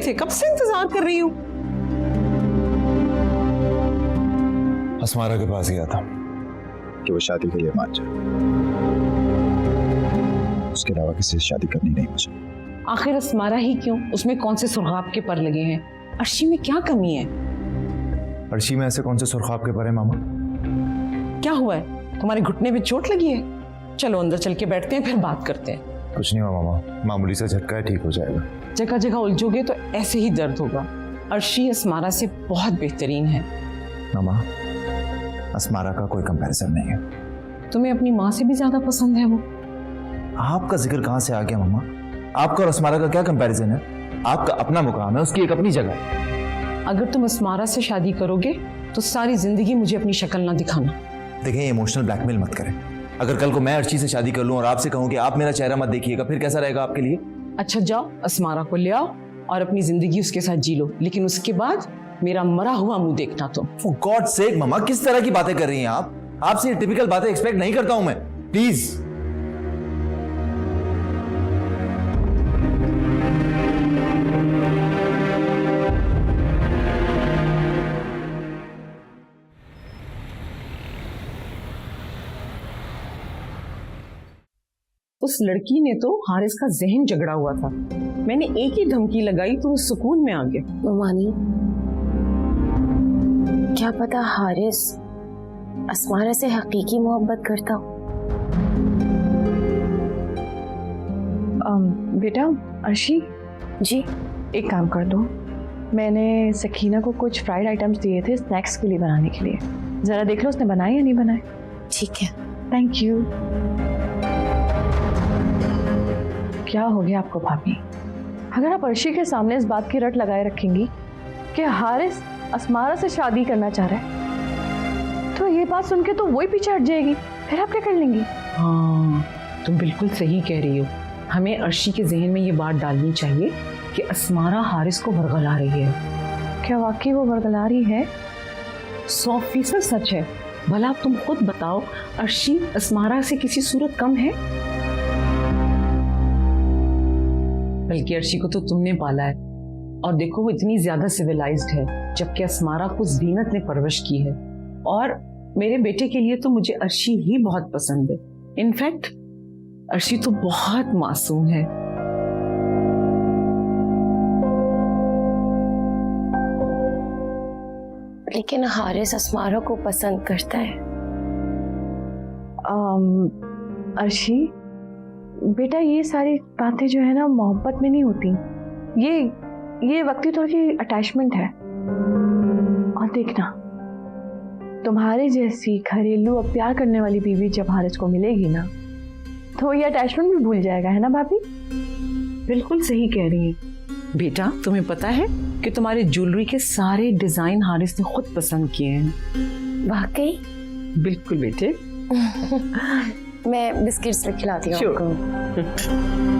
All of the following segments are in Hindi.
थे, कब से इंतजार कर रही हूँ। अस्मारा के पास गया था कि वो शादी के लिए मान जाए, उसके अलावा किसी से शादी करनी नहीं मुझे। आखिर अस्मारा ही क्यों, उसमें कौन से सुर्खाब के पर लगे हैं? अर्शी में क्या कमी है? अर्शी में ऐसे कौन से सुर्खाब के पर है मामा? क्या हुआ है, तुम्हारे घुटने में चोट लगी है? चलो अंदर चल के बैठते हैं, फिर बात करते हैं। कुछ नहीं हुआ मामा, मामूली सा झटका है, ठीक हो जाएगा। जगह जगह उलझोगे तो ऐसे ही दर्द होगा। अर्शी अस्मारा से बहुत बेहतरीन है। मामा, अस्मारा का कोई कंपैरिजन नहीं है। तुम्हें अपनी माँ से भी ज्यादा पसंद है वो। आपका जिक्र कहाँ से आ गया मामा? आपका और अस्मारा का क्या कंपैरिजन है? आपका अपना मुकाम है, उसकी एक अपनी जगह है। अगर तुम अस्मारा से शादी करोगे तो सारी जिंदगी मुझे अपनी शक्ल ना दिखाना। देखिए, इमोशनल ब्लैकमेल मत करें। अगर कल को मैं अर्शी से शादी कर लूं और आपसे कहूं कि आप मेरा चेहरा मत देखिएगा, फिर कैसा रहेगा आपके लिए? अच्छा जाओ, अस्मारा को ले आओ और अपनी जिंदगी उसके साथ जी लो, लेकिन उसके बाद मेरा मरा हुआ मुंह देखना तुम। फॉर गॉड सेक मामा, किस तरह की बातें कर रही हैं आप? आपसे ये टिपिकल बातें एक्सपेक्ट नहीं करता हूं मैं, प्लीज। उस लड़की ने तो हारिस का जहन जगड़ा हुआ था। मैंने एक ही धमकी लगाई तो वो सुकून में आ गया। ममानी, क्या पता हारिस अस्मारा से हकीकी मोहब्बत करता हो। बेटा अर्शी जी, एक काम कर दो, मैंने सकीना को कुछ फ्राइड आइटम्स दिए थे स्नैक्स के लिए बनाने के लिए, जरा देख लो उसने बनाए या नहीं बनाए। ठीक है। Thank you. क्या हो गया आपको भाभी? अगर आप अर्शी के सामने इस बात की रट लगाए रखेंगी कि हारिस अस्मारा से शादी करना चाह रहा है, तो ये बात सुन के तो वही पीछे हट जाएगी, फिर आप क्या कर लेंगी? हाँ, तुम बिल्कुल सही कह रही हो। हमें अर्शी के जहन में ये बात डालनी चाहिए कि अस्मारा हारिस को बरगला रही है। क्या वाकई वो बरगला रही है? 100% सच है। भला तुम खुद बताओ, अर्शी अस्मारा से किसी सूरत कम है? बल्कि अर्शी को तो तुमने पाला है, और देखो वो इतनी ज्यादा सिविलाइज्ड है, जबकि अस्मारा को ज़ीनत ने परवरिश की है। और मेरे बेटे के लिए तो मुझे अर्शी ही बहुत पसंद है। इनफैक्ट अर्शी तो बहुत मासूम है। लेकिन हारिस अस्मारा को पसंद करता है। अर्शी बेटा, ये सारी बातें जो है ना मोहब्बत में नहीं होती, ये वक्ती तौर की अटैचमेंट है। और देखना, तुम्हारे जैसी घरेलू और प्यार करने वाली बीवी जब हारिस को मिलेगी ना, तो ये अटैचमेंट भी भूल जाएगा, है ना भाभी? बिल्कुल सही कह रही है बेटा। तुम्हें पता है कि तुम्हारे ज्वेलरी के सारे डिजाइन हारिस ने खुद पसंद किए हैं। वाकई? बिल्कुल बेटे। मैं बिस्किट्स में खिलाती हूँ आपको।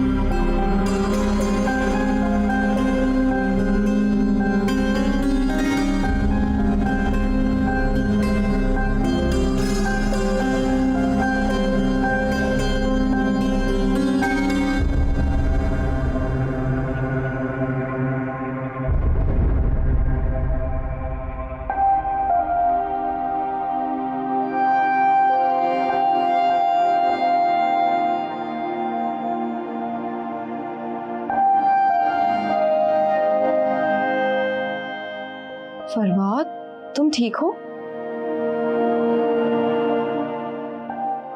फरवाद, तुम ठीक हो?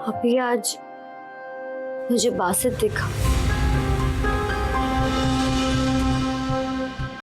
अभी आज मुझे बासित दिखा।